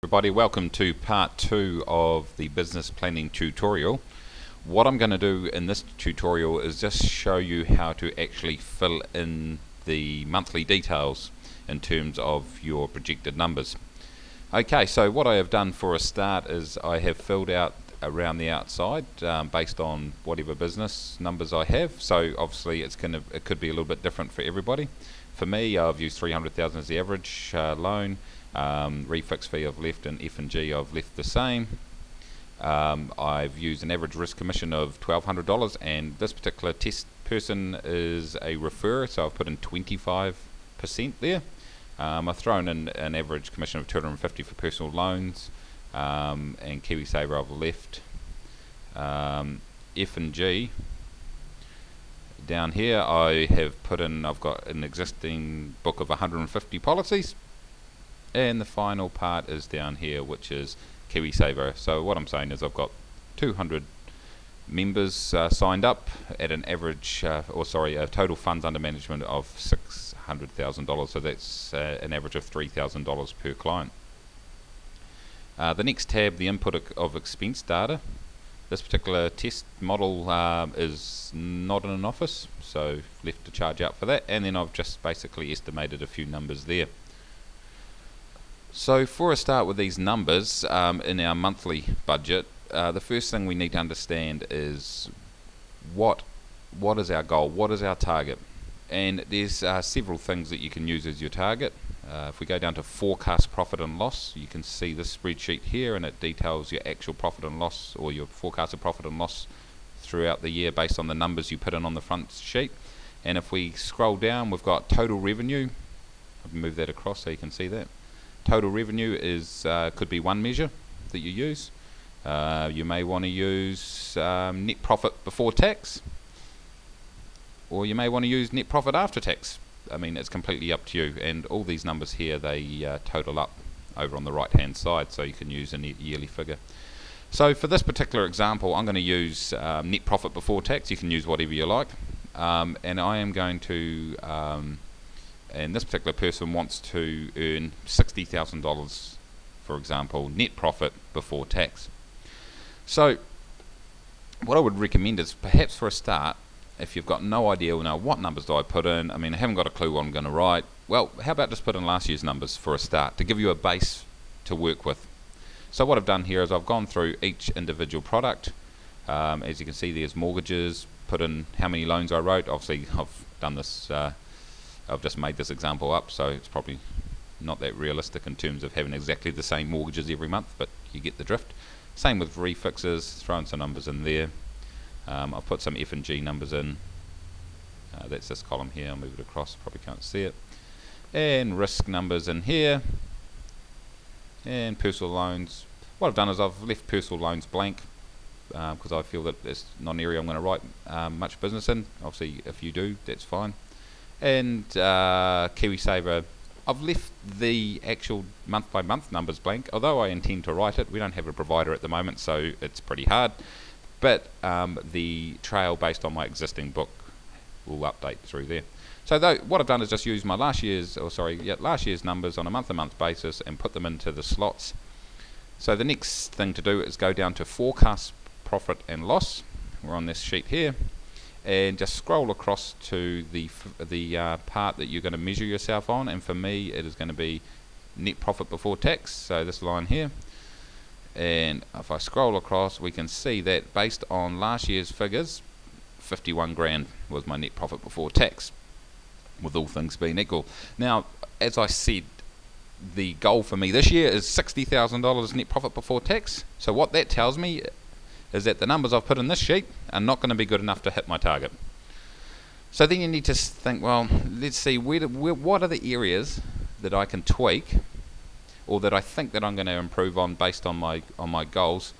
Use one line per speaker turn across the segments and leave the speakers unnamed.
Everybody, welcome to part 2 of the business planning tutorial. What I'm going to do in this tutorial is just show you how to actually fill in the monthly details in terms of your projected numbers. Okay, so what I have done for a start is I have filled out around the outside based on whatever business numbers I have. So obviously it could be a little bit different for everybody. For me, I've used 300,000 as the average loan. Refix fee I've left, and F&G I've left the same. I've used an average risk commission of $1,200, and this particular test person is a referrer, so I've put in 25% there. I've thrown in an average commission of $250 for personal loans, and KiwiSaver I've left. F&G down here I have put in, I've got an existing book of 150 policies. And the final part is down here, which is KiwiSaver. So what I'm saying is I've got 200 members signed up at an average, a total funds under management of $600,000. So that's an average of $3,000 per client. The next tab, the input of expense data. This particular test model is not in an office, so left a charge out for that. And then I've just basically estimated a few numbers there. So for a start with these numbers in our monthly budget, the first thing we need to understand is what is our goal, what is our target, and there's several things that you can use as your target. If we go down to forecast profit and loss, you can see this spreadsheet here, and it details your actual profit and loss, or your forecasted profit and loss throughout the year based on the numbers you put in on the front sheet. And if we scroll down, we've got total revenue. I'll move that across so you can see that. Total revenue is could be one measure that you use. You may want to use net profit before tax, or you may want to use net profit after tax. I mean, it's completely up to you. And all these numbers here, they total up over on the right hand side, so you can use a yearly figure. So for this particular example, I'm going to use net profit before tax. You can use whatever you like, and I am going to and this particular person wants to earn $60,000, for example, net profit before tax. So what I would recommend is, perhaps for a start, if you've got no idea, what numbers do I put in, I mean, I haven't got a clue what I'm going to write, well, how about just put in last year's numbers for a start to give you a base to work with. So what I've done here is I've gone through each individual product. As you can see, there's mortgages, put in how many loans I wrote. Obviously I've done this I've just made this example up, so it's probably not that realistic in terms of having exactly the same mortgages every month, but you get the drift. Same with refixes, throwing some numbers in there. I've put some F&G numbers in. That's this column here. I'll move it across, probably can't see it. And risk numbers in here. And personal loans. What I've done is I've left personal loans blank because I feel that it's not an area I'm going to write much business in. Obviously, if you do, that's fine. And KiwiSaver, I've left the actual month by month numbers blank, although I intend to write it. We don't have a provider at the moment, so it's pretty hard, but the trail based on my existing book will update through there. So what I've done is just use my last year's numbers on a month-to-month basis and put them into the slots. So the next thing to do is go down to forecast profit and loss. We're on this sheet here, and just scroll across to the part that you're going to measure yourself on, and for me it is going to be net profit before tax, so this line here. And if I scroll across, we can see that based on last year's figures, 51 grand was my net profit before tax, with all things being equal. Now, as I said, the goal for me this year is $60,000 net profit before tax. So what that tells me is that the numbers I've put in this sheet are not going to be good enough to hit my target. So then you need to think, well, let's see, what are the areas that I can tweak, or that I think that I'm going to improve on based on my goals,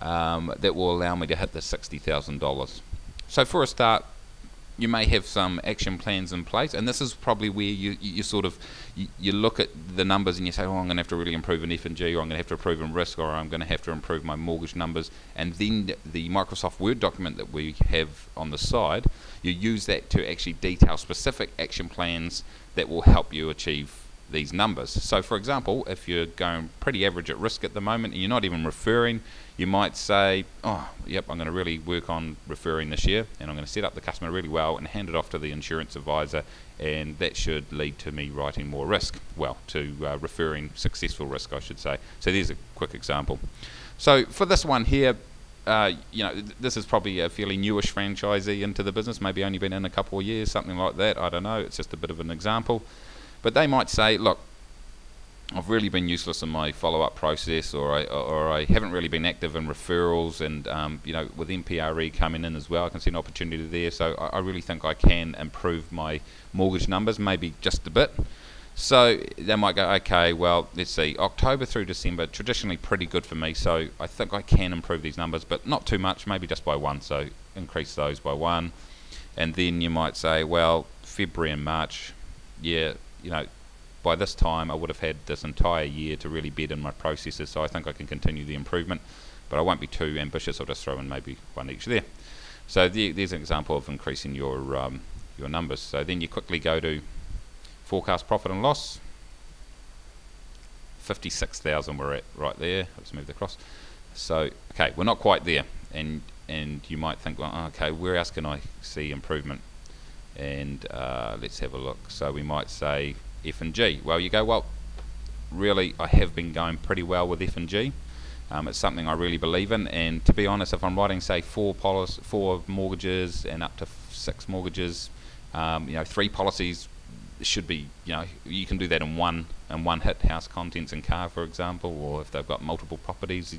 that will allow me to hit the $60,000. So for a start, you may have some action plans in place, and this is probably where you sort of look at the numbers and you say, oh, I'm going to have to really improve in F&G, or I'm going to have to improve in risk, or I'm going to have to improve my mortgage numbers. And then the Microsoft Word document that we have on the side, you use that to actually detail specific action plans that will help you achieve these numbers. So for example, if you're going pretty average at risk at the moment and you're not even referring, you might say, oh yep, I'm going to really work on referring this year, and I'm going to set up the customer really well and hand it off to the insurance advisor, and that should lead to me writing more risk, well, to referring successful risk, I should say. So there's a quick example. So for this one here, this is probably a fairly newish franchisee into the business, maybe only been in a couple of years, something like that, I don't know, it's just a bit of an example. But they might say, look, I've really been useless in my follow-up process, or I haven't really been active in referrals, and with MPRE coming in as well, I can see an opportunity there. So I really think I can improve my mortgage numbers, maybe just a bit. So they might go, okay, well, let's see, October through December, traditionally pretty good for me, so I think I can improve these numbers, but not too much, maybe just by 1, so increase those by 1. And then you might say, well, February and March, yeah, by this time I would have had this entire year to really bed in my processes, so I think I can continue the improvement, but I won't be too ambitious. I'll just throw in maybe 1 each there. So there's an example of increasing your numbers. So then you quickly go to forecast profit and loss. 56,000 we're at right there. Let's move across. So okay, we're not quite there, and you might think, well, okay, where else can I see improvement? And let's have a look. So we might say F&G. Well, you go, well, really I have been going pretty well with F&G. It's something I really believe in, and to be honest, if I'm writing say 4 mortgages and up to 6 mortgages, 3 policies should be, you can do that in one hit, house, contents and car, for example, or if they've got multiple properties,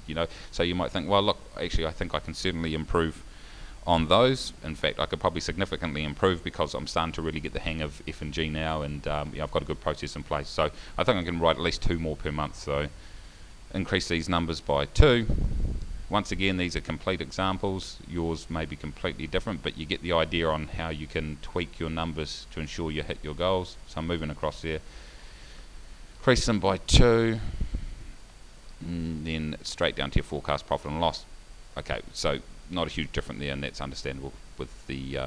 so you might think, well, look, actually I think I can certainly improve on those. In fact, I could probably significantly improve, because I'm starting to really get the hang of F&G now, and I've got a good process in place. So I think I can write at least 2 more per month. So increase these numbers by 2. Once again, these are complete examples. Yours may be completely different, but you get the idea on how you can tweak your numbers to ensure you hit your goals. So I'm moving across there. Increase them by 2, and then straight down to your forecast profit and loss. Okay, so not a huge difference there, and that's understandable with the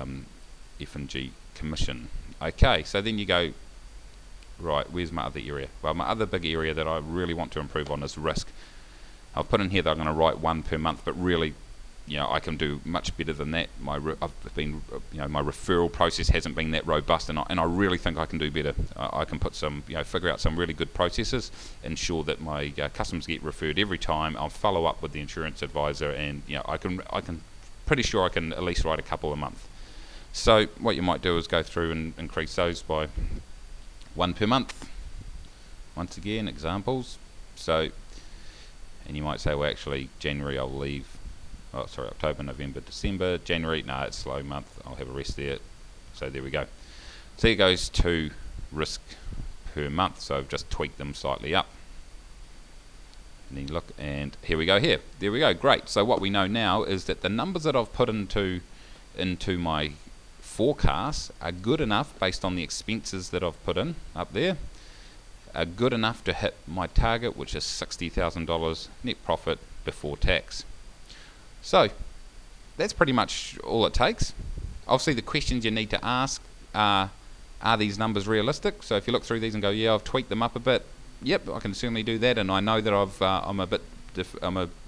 F&G commission. Okay, so then you go, right, where's my other area? Well, my other big area that I really want to improve on is risk. I've put in here that I'm going to write 1 per month, but really, I can do much better than that. My referral process hasn't been that robust, and I really think I can do better. I can put some, figure out some really good processes, ensure that my customers get referred every time. I'll follow up with the insurance advisor, and I can pretty sure I can at least write a couple a month. So what you might do is go through and increase those by 1 per month. Once again, examples. So. And you might say, well, actually, January I'll leave. Oh, sorry, October, November, December. January, no, it's a slow month. I'll have a rest there. So there we go. So it goes to risk per month. So I've just tweaked them slightly up. And then look, and here we go here. There we go, great. So what we know now is that the numbers that I've put into my forecast are good enough based on the expenses that I've put in up there. Are good enough to hit my target, which is $60,000 net profit before tax. So that's pretty much all it takes. Obviously the questions you need to ask are these numbers realistic? So if you look through these and go, yeah, I've tweaked them up a bit, yep, I can certainly do that, and I know that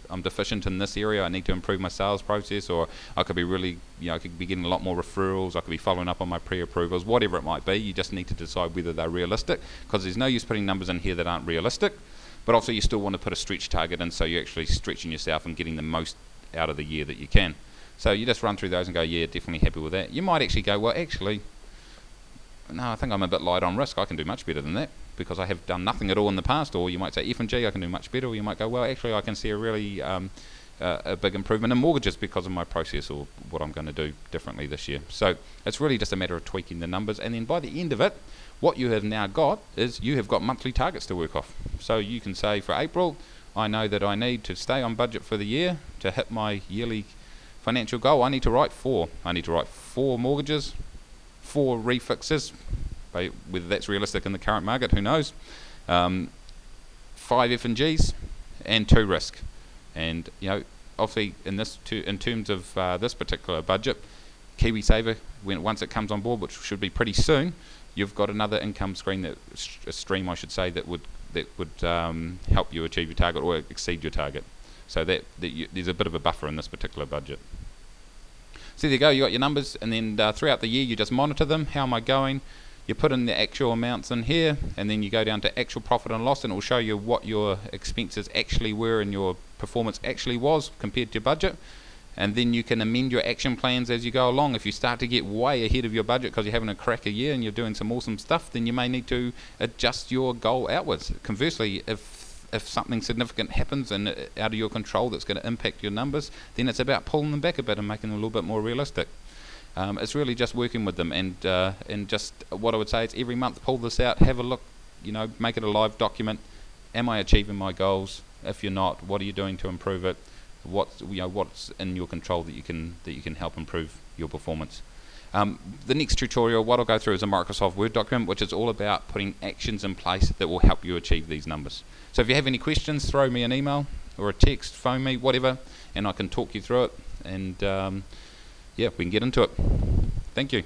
I'm deficient in this area. I need to improve my sales process, or I could be really, I could be getting a lot more referrals. I could be following up on my pre-approvals, whatever it might be. You just need to decide whether they're realistic, because there's no use putting numbers in here that aren't realistic. But also, you still want to put a stretch target in, so you're actually stretching yourself and getting the most out of the year that you can. So you just run through those and go, yeah, definitely happy with that. You might actually go, well, actually, no, I think I'm a bit light on risk. I can do much better than that, because I have done nothing at all in the past. Or you might say F&G, I can do much better. Or you might go, well, actually I can see a really a big improvement in mortgages because of my process, or what I'm going to do differently this year. So it's really just a matter of tweaking the numbers, and then by the end of it, what you have now got is you have got monthly targets to work off. So you can say, for April, I know that I need to stay on budget for the year to hit my yearly financial goal. I need to write 4. I need to write 4 mortgages, 4 refixes, whether that's realistic in the current market, who knows, 5 F&Gs, and 2 risk. And obviously in terms of this particular budget, KiwiSaver, once it comes on board, which should be pretty soon, you've got another income stream, I should say, that would help you achieve your target or exceed your target. So there's a bit of a buffer in this particular budget. So there you go, you got your numbers, and then throughout the year you just monitor them. How am I going? You put in the actual amounts in here, and then you go down to actual profit and loss, and it will show you what your expenses actually were and your performance actually was compared to your budget. And then you can amend your action plans as you go along. If you start to get way ahead of your budget because you're having a cracker year and you're doing some awesome stuff, then you may need to adjust your goal outwards. Conversely, if something significant happens and out of your control that's going to impact your numbers, then it's about pulling them back a bit and making them a little bit more realistic. It's really just working with them, and just what I would say is every month pull this out, have a look, make it a live document. Am I achieving my goals? If you're not, what are you doing to improve it? What's in your control that you can help improve your performance? The next tutorial, what I'll go through is a Microsoft Word document, which is all about putting actions in place that will help you achieve these numbers. So if you have any questions, throw me an email or a text, phone me, whatever, and I can talk you through it, and yeah, we can get into it. Thank you.